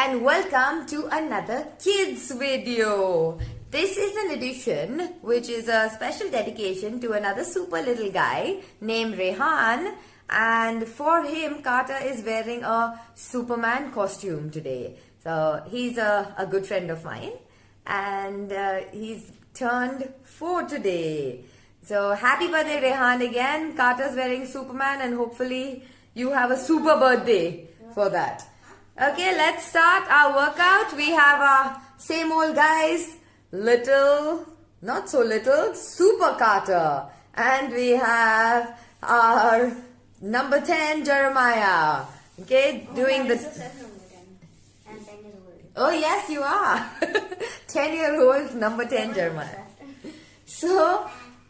and welcome to another kids video. This is an edition which is a special dedication to another super little guy named Rehan, and for him Carter is wearing a Superman costume today. So he's a good friend of mine, and he's turned 4 today. So happy birthday Rehan again. Carter's wearing Superman and hopefully you have a super birthday for that. Okay, let's start our workout. We have our same old guys, little, not so little, Super Carter. And we have our number 10 Jeremiah. Okay, doing the... Oh yes, you are. 10-year-old number 10 Jeremiah. So,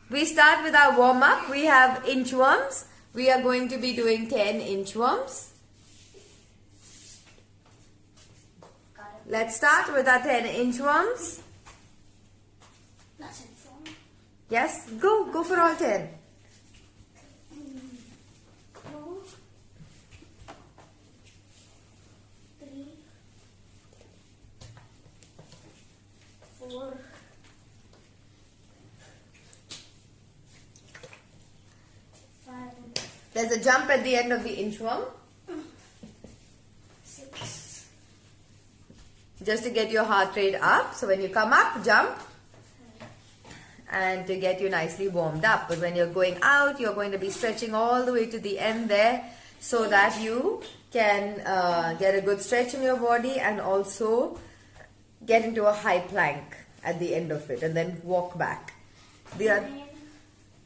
we start with our warm-up. We have inchworms. We are going to be doing 10 inchworms. Let's start with our 10 inchworms. Yes, go for all 10. 2, 3, 4, 5, There's a jump at the end of the inchworm, 6, just to get your heart rate up. So when you come up, jump, and to get you nicely warmed up. But when you're going out, you're going to be stretching all the way to the end there, so that you can get a good stretch in your body and also get into a high plank at the end of it, and then walk back.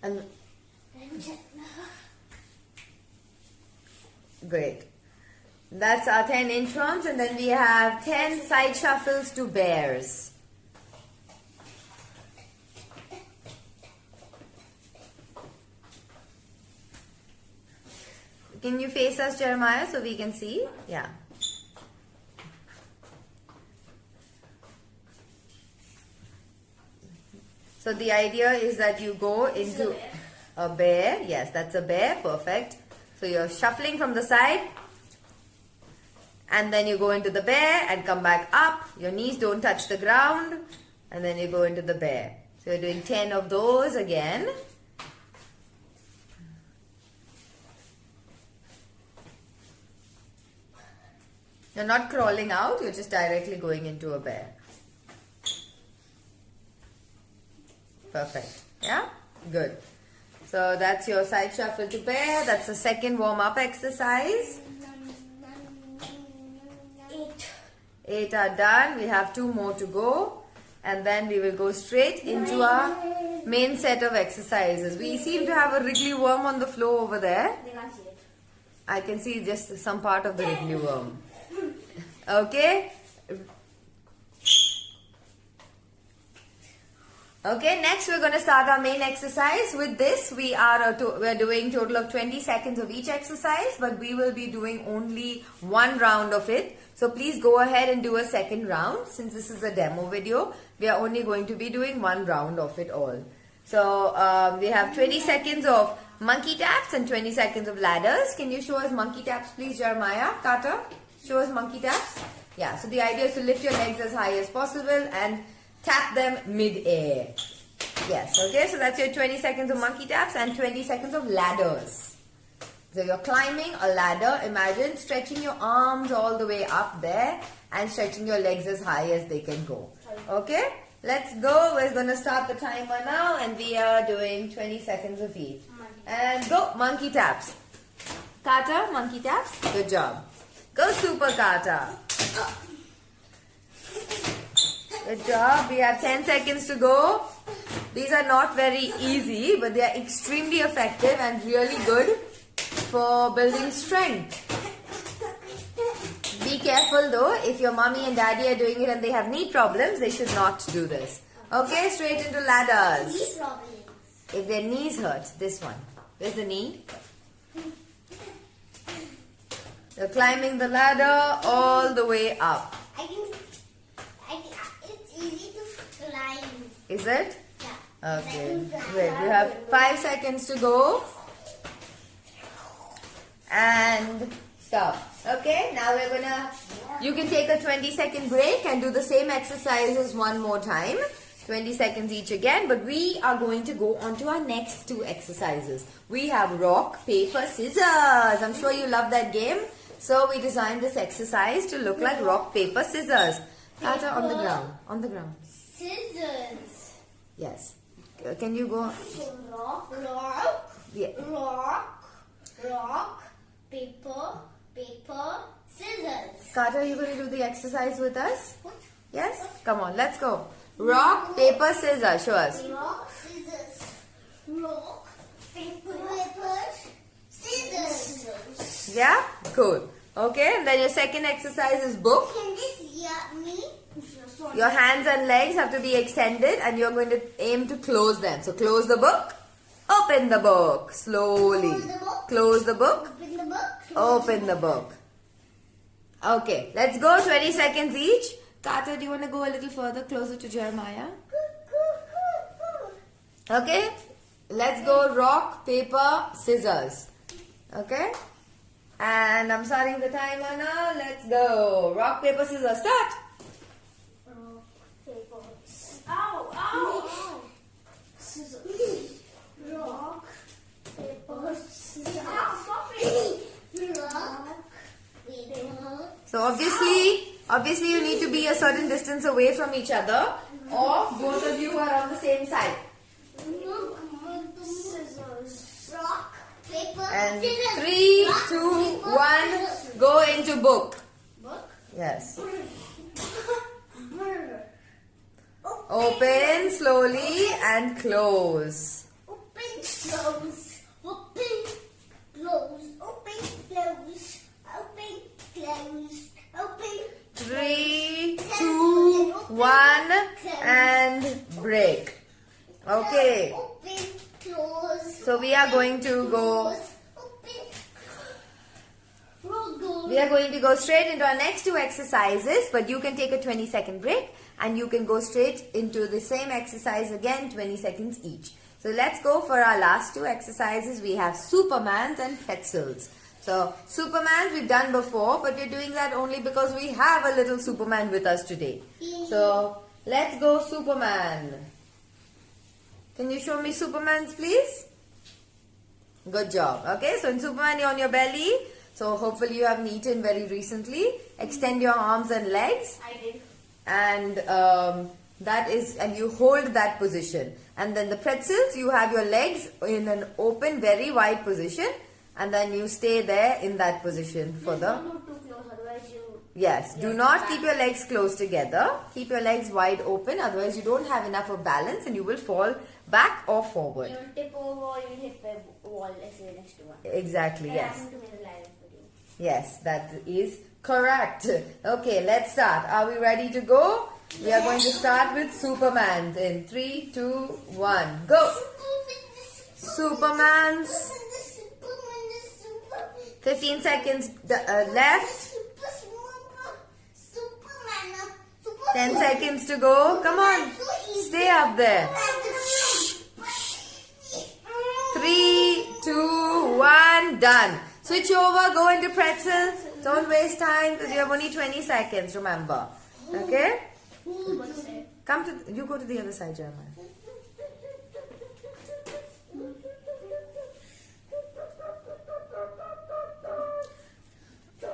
And great. That's our 10 inchworms, and then we have 10 side shuffles to bears. Can you face us, Jeremiah, so we can see? Yeah. So the idea is that you go into a bear. Yes, that's a bear. Perfect. So you're shuffling from the side, and then you go into the bear and come back up. Your knees don't touch the ground, and then you go into the bear. So you're doing 10 of those again. You're not crawling out, you're just directly going into a bear. Perfect. Yeah? Good. So that's your side shuffle to bear. That's the second warm-up exercise. 8 are done. We have 2 more to go. And then we will go straight into our main set of exercises. We seem to have a wriggly worm on the floor over there. they can't see it. I can see just some part of the wriggly worm. Okay. Okay, next we're going to start our main exercise. With this, we're doing total of 20 seconds of each exercise, but we will be doing only one round of it. So please go ahead and do a second round. Since this is a demo video, we are only going to be doing one round of it all. So we have 20 seconds of monkey taps and 20 seconds of ladders. Can you show us monkey taps, please, Jeremiah? Carter, show us monkey taps. Yeah, so the idea is to lift your legs as high as possible and tap them mid-air. Yes, okay, so that's your 20 seconds of monkey taps and 20 seconds of ladders. So you're climbing a ladder. Imagine stretching your arms all the way up there and stretching your legs as high as they can go. Okay, let's go. We're going to start the timer now, and we are doing 20 seconds of each. And go, monkey taps. Carter, monkey taps. Good job. Go, Super Carter. Good job. We have 10 seconds to go. These are not very easy, but they are extremely effective and really good for building strength. Be careful though, if your mommy and daddy are doing it and they have knee problems, they should not do this. Okay, straight into ladders. Knee problem. If their knees hurt, this one. Where's the knee? You're climbing the ladder all the way up. It's easy to climb. Is it? Yeah. Okay. Great. We have 5 seconds to go. And stop. Okay, now we're gonna, you can take a 20-second break and do the same exercises one more time. 20 seconds each again, but we are going to go on to our next two exercises. We have rock, paper, scissors. I'm sure you love that game. So we designed this exercise to look like rock, paper, scissors. Tata, on the ground. On the ground. Scissors. Yes. Can you go? Rock. Yeah. Rock. Paper. Scissors. Carter, you going to do the exercise with us? What? Yes? Come on, let's go. Rock, paper, scissors. Show us. Rock, scissors. Rock, paper, scissors. Yeah? Cool. Okay, and then your second exercise is book. Can this me? Your hands and legs have to be extended and you're going to aim to close them. So close the book, open the book slowly. Close the book, Open the book. open the book. Okay, let's go. 20 seconds each. Carter, do you want to go a little further, closer to Jeremiah? Okay, let's go rock, paper, scissors. Okay, and I'm starting the timer now. Let's go. Rock, paper, scissors. Start. Rock, paper. Ow! Scissors. Rock, paper, scissors. Rock, paper. So obviously you need to be a certain distance away from each other, or both of you are on the same side. Scissors. Rock, paper, And scissors. 3, Rock, 2, paper, 1, scissors. go into book. Book. Yes. Open, Open slowly and close. close. Open, close. Open, close. Open, close. Open. 3, 2, 1, and break. Okay. Open, close. So we are going to go. We are going to go straight into our next two exercises, but you can take a 20-second break and you can go straight into the same exercise again, 20 seconds each. So let's go for our last two exercises. We have Supermans and pretzels. So Supermans we've done before, but we're doing that only because we have a little Superman with us today. So let's go Superman. Can you show me Supermans, please? Good job. Okay, so in Superman you're on your belly. So hopefully you haven't eaten very recently. Extend your arms and legs. I did. And and you hold that position. And then the pretzels, you have your legs in an open, very wide position. And then you stay there in that position for the... Don't go too close, otherwise you... Yes, do not keep your legs close together. Keep your legs wide open, otherwise you don't have enough of balance and you will fall back or forward. You'll tip over or you'll hit the wall if you're next to one. Exactly, That yes. happened to me in the live video. Yes, that is correct. Okay, let's start. Are we ready to go? We are going to start with Superman in 3, 2, 1, go. Superman's 15 seconds left. 10 seconds to go. Come on. Stay up there. 3, 2, 1, done. Switch over, go into pretzel. Don't waste time because you have only 20 seconds, remember. Okay? Come to, you go to the other side, Jeremiah.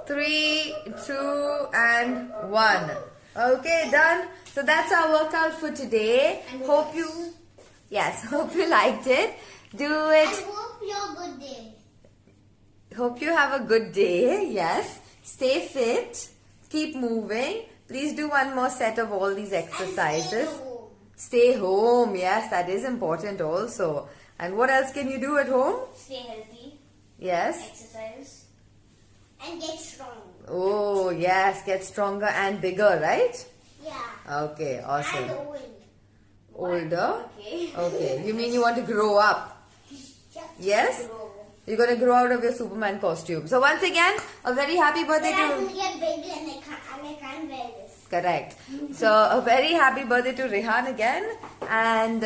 Three, 2, and 1. Okay, done. So that's our workout for today. Hope you liked it. Do I it. hope you're good day. Hope you have a good day. Yes. Stay fit. Keep moving. Please do one more set of all these exercises. Stay home. Yes, that is important also. And what else can you do at home? Stay healthy. Yes. Exercise. And get strong. Oh, yes. Get stronger and bigger, right? Yeah. Okay, awesome. And old. Older? Okay. Okay. You mean you want to grow up? Yes? You're going to grow out of your Superman costume. So once again, a very happy birthday But I'm to... going to get big and I can't wear this. Correct. So a very happy birthday to Rehan again. And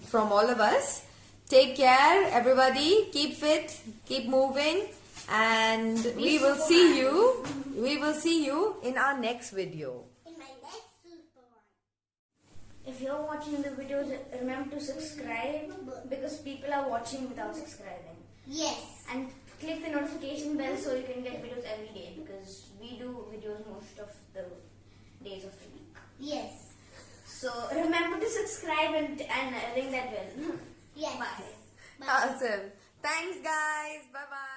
from all of us, take care everybody. Keep fit. Keep moving. and we will see you. We will see you in our next video. In my next super one. If you're watching the videos, remember to subscribe because people are watching without subscribing. Yes. And click the notification bell so you can get videos every day because we do videos most of the days of the week. Yes. So remember to subscribe and ring that bell. Yes. Bye. Bye. Awesome. Thanks, guys. Bye bye.